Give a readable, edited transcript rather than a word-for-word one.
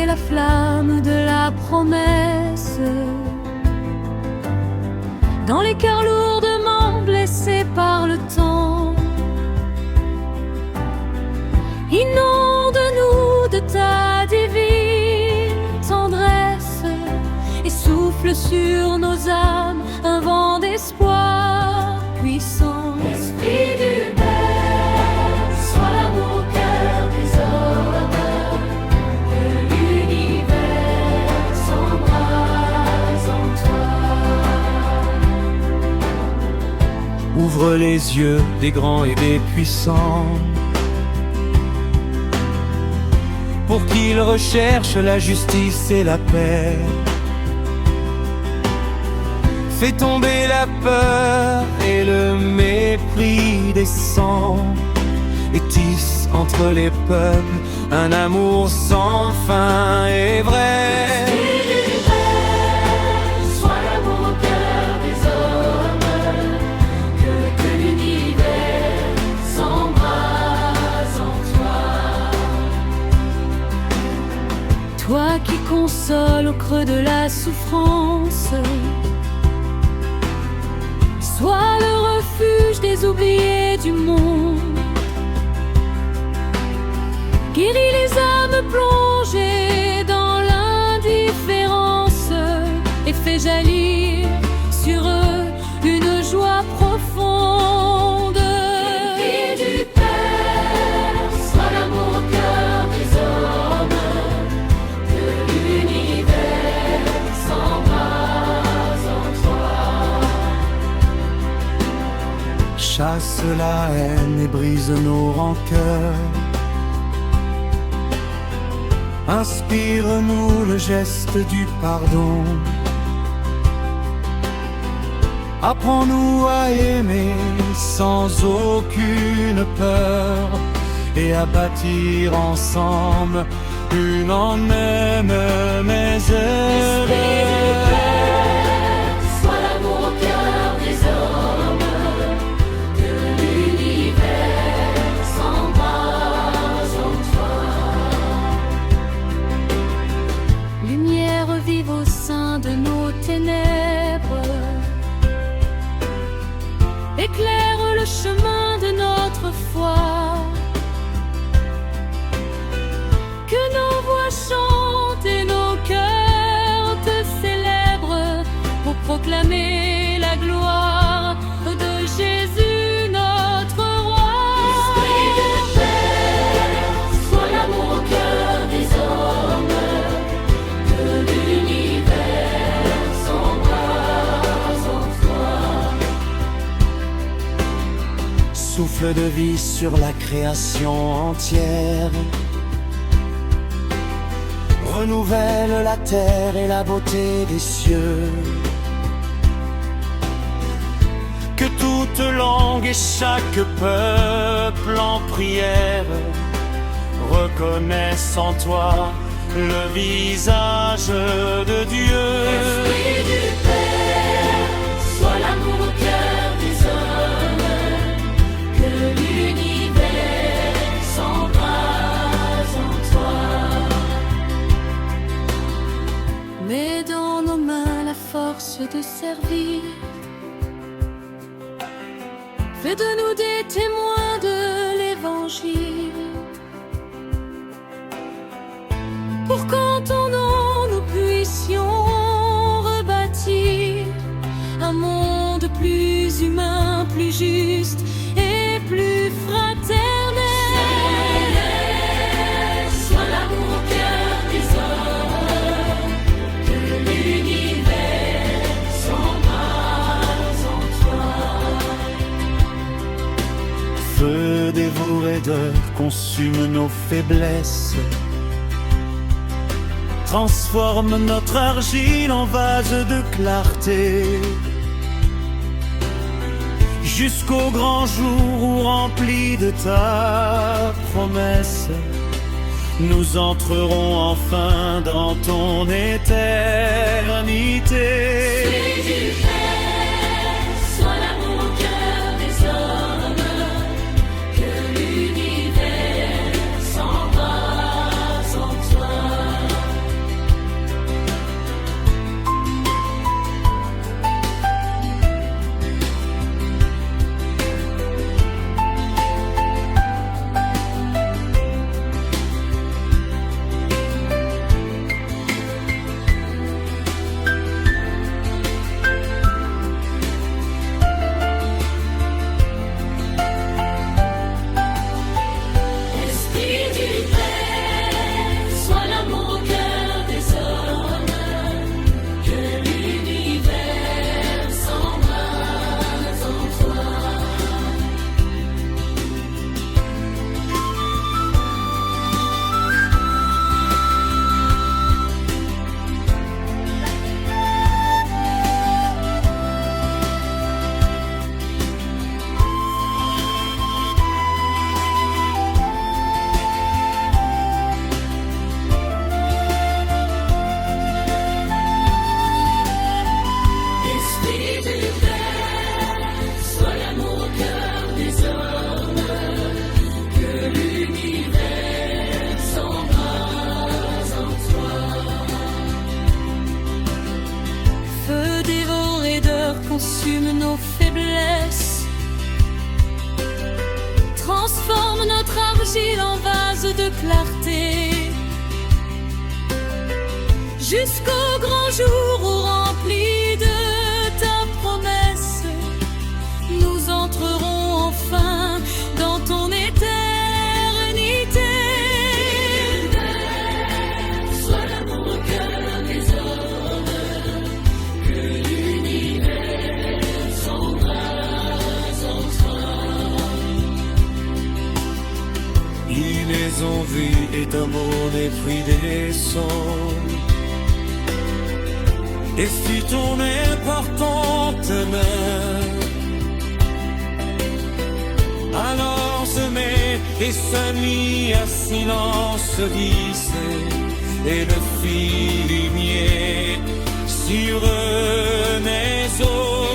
la flamme de la promesse. Dans les cœurs lourdement blessés par le temps, inonde-nous de ta divine tendresse et souffle sur nos âmes un vent d'espoir puissant. Esprit du Père, sois l'amour au cœur des hommes, que l'univers s'embrase en toi. Ouvre les yeux des grands et des puissants, pour qu'ils recherchent la justice et la paix. Fais tomber la peur et le mépris des sangs, et tisse entre les peuples un amour sans fin et vrai. Sois l'amour au cœur des hommes, que l'univers s'embrase en toi. Toi qui consoles au creux de la souffrance, sois le refuge des oubliés du monde. Guéris les âmes plongées dans l'indifférence et fais jaillir sur eux une joie profonde. Esprit du Père, sois l'amour au cœur des hommes, que l'univers s'embrase en toi. Chasse la haine et brise nos rancœurs. Inspire-nous le geste du pardon. Apprends-nous à aimer sans aucune peur et à bâtir ensemble une en même maison. Sois l'amour au cœur des hommes, que l'univers s'embrase en toi. Lumière vive au sein de nos ténèbres, éclaire le chemin de notre foi. Que nos voix chantent et nos cœurs te célèbrent pour proclamer la gloire de Jésus notre roi. Esprit du Père, sois l'amour au cœur des hommes, que l'univers s'embrase en toi. Souffle de vie sur la création entière, renouvelle la terre et la beauté des cieux. Que toute langue et chaque peuple en prière reconnaissent en toi le visage de Dieu. Esprit du Père, sois l'amour au cœur des hommes, que l'univers s'embrase en toi. Mets dans nos mains la force de servir. Fais de nous des témoins de l'Évangile, pour qu'en ton nom nous puissions rebâtir un monde plus humain, plus juste et plus fraternel. Sois l'amour au cœur des hommes, que l'univers s'embrase en toi. Feu dévoré d'heures consume nos faiblesses, transforme notre argile en vase de clarté, jusqu'au grand jour où, rempli de ta promesse, nous entrerons enfin dans ton éternité. Esprit du Père, sois l'amour au cœur des hommes, que l'univers s'embrase en toi. fragile en vase de clarté, jusqu'au grand jour où rempli de ta promesse, nous entrerons enfin dans ton éternité. Sois l'amour au cœur des hommes, que l'univers s'embrase en toi. Ils ont vu et d'un beau mépris descend, et fit ton importante main. Alors semé et s'amit à silence glissait, et le fit lumière sur mes os.